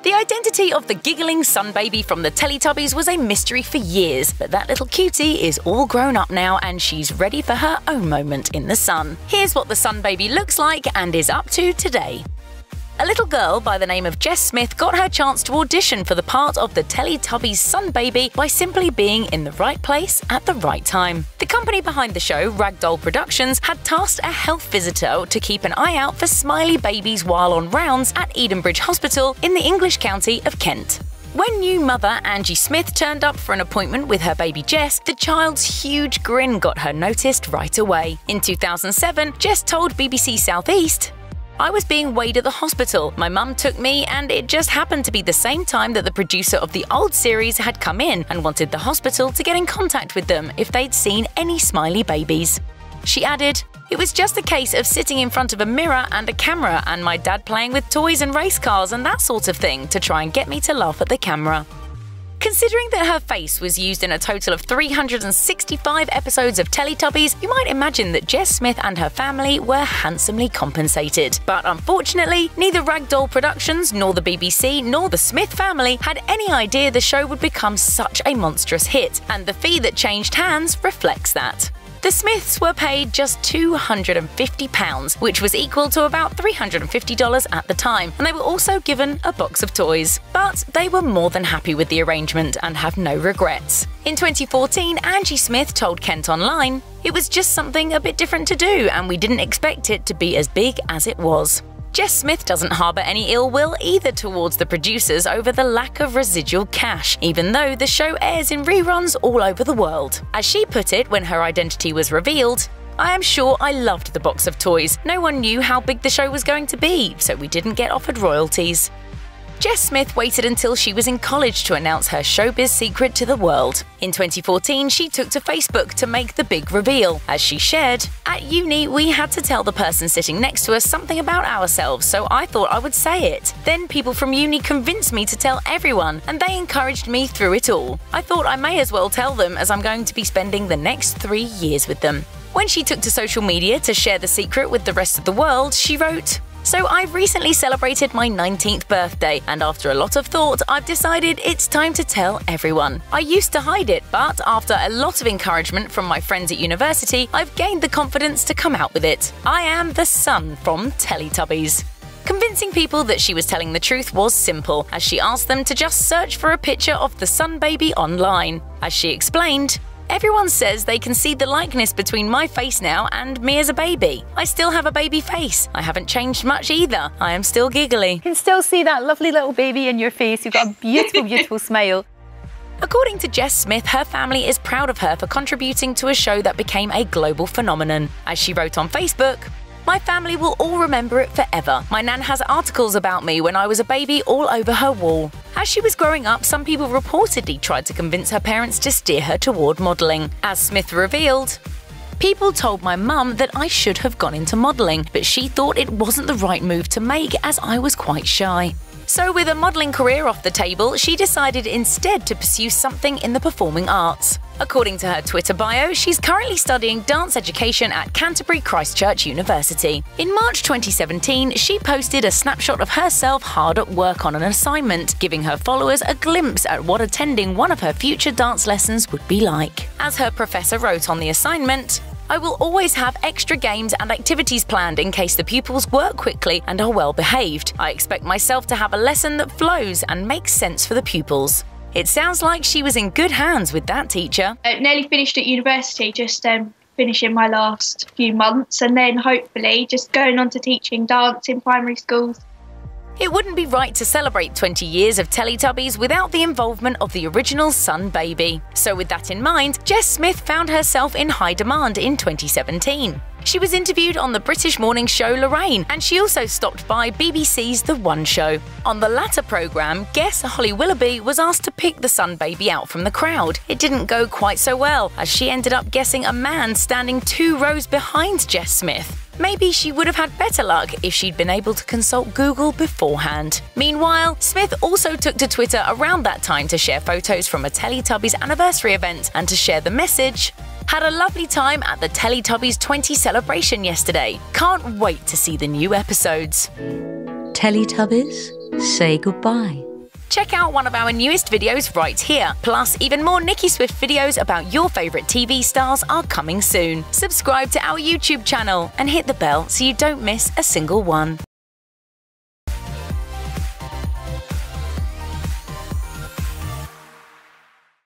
The identity of the giggling sun baby from the Teletubbies was a mystery for years, but that little cutie is all grown up now and she's ready for her own moment in the sun. Here's what the sun baby looks like and is up to today. A little girl by the name of Jess Smith got her chance to audition for the part of the Teletubbies sun baby by simply being in the right place at the right time. The company behind the show, Ragdoll Productions, had tasked a health visitor to keep an eye out for smiley babies while on rounds at Edenbridge Hospital in the English county of Kent. When new mother Angie Smith turned up for an appointment with her baby Jess, the child's huge grin got her noticed right away. In 2007, Jess told BBC South East, "I was being weighed at the hospital. My mum took me and it just happened to be the same time that the producer of the old series had come in and wanted the hospital to get in contact with them if they'd seen any smiley babies." She added, "It was just a case of sitting in front of a mirror and a camera and my dad playing with toys and race cars and that sort of thing to try and get me to laugh at the camera." Considering that her face was used in a total of 365 episodes of Teletubbies, you might imagine that Jess Smith and her family were handsomely compensated. But unfortunately, neither Ragdoll Productions, nor the BBC, nor the Smith family had any idea the show would become such a monstrous hit, and the fee that changed hands reflects that. The Smiths were paid just £250, which was equal to about $350 at the time, and they were also given a box of toys. But they were more than happy with the arrangement and have no regrets. In 2014, Angie Smith told Kent Online, "It was just something a bit different to do, and we didn't expect it to be as big as it was." Jess Smith doesn't harbour any ill will either towards the producers over the lack of residual cash, even though the show airs in reruns all over the world. As she put it when her identity was revealed, "I am sure I loved the box of toys. No one knew how big the show was going to be, so we didn't get offered royalties." Jess Smith waited until she was in college to announce her showbiz secret to the world. In 2014, she took to Facebook to make the big reveal. As she shared, "At uni, we had to tell the person sitting next to us something about ourselves, so I thought I would say it. Then people from uni convinced me to tell everyone, and they encouraged me through it all. I thought I may as well tell them as I'm going to be spending the next 3 years with them." When she took to social media to share the secret with the rest of the world, she wrote, "So I've recently celebrated my 19th birthday, and after a lot of thought, I've decided it's time to tell everyone. I used to hide it, but after a lot of encouragement from my friends at university, I've gained the confidence to come out with it. I am the sun from Teletubbies." Convincing people that she was telling the truth was simple, as she asked them to just search for a picture of the sun baby online. As she explained, "Everyone says they can see the likeness between my face now and me as a baby. I still have a baby face. I haven't changed much either. I am still giggly." You can still see that lovely little baby in your face. You've got a beautiful, beautiful smile. According to Jess Smith, her family is proud of her for contributing to a show that became a global phenomenon. As she wrote on Facebook, "My family will all remember it forever. My nan has articles about me when I was a baby all over her wall." As she was growing up, some people reportedly tried to convince her parents to steer her toward modelling. As Smith revealed, "People told my mum that I should have gone into modelling, but she thought it wasn't the right move to make as I was quite shy. So with a modelling career off the table, she decided instead to pursue something in the performing arts." According to her Twitter bio, she's currently studying dance education at Canterbury Christ Church University. In March 2017, she posted a snapshot of herself hard at work on an assignment, giving her followers a glimpse at what attending one of her future dance lessons would be like. As her professor wrote on the assignment, "I will always have extra games and activities planned in case the pupils work quickly and are well behaved. I expect myself to have a lesson that flows and makes sense for the pupils." It sounds like she was in good hands with that teacher. Nearly finished at university, just finishing my last few months, and then hopefully just going on to teaching dance in primary schools. It wouldn't be right to celebrate 20 years of Teletubbies without the involvement of the original sun baby. So with that in mind, Jess Smith found herself in high demand in 2017. She was interviewed on the British morning show Lorraine, and she also stopped by BBC's The One Show. On the latter programme, guest Holly Willoughby was asked to pick the sun baby out from the crowd. It didn't go quite so well, as she ended up guessing a man standing 2 rows behind Jess Smith. Maybe she would have had better luck if she'd been able to consult Google beforehand. Meanwhile, Smith also took to Twitter around that time to share photos from a Teletubbies anniversary event and to share the message, "Had a lovely time at the Teletubbies 20 celebration yesterday. Can't wait to see the new episodes." Teletubbies? say goodbye. Check out one of our newest videos right here. Plus, even more Nicki Swift videos about your favourite TV stars are coming soon. Subscribe to our YouTube channel and hit the bell so you don't miss a single one.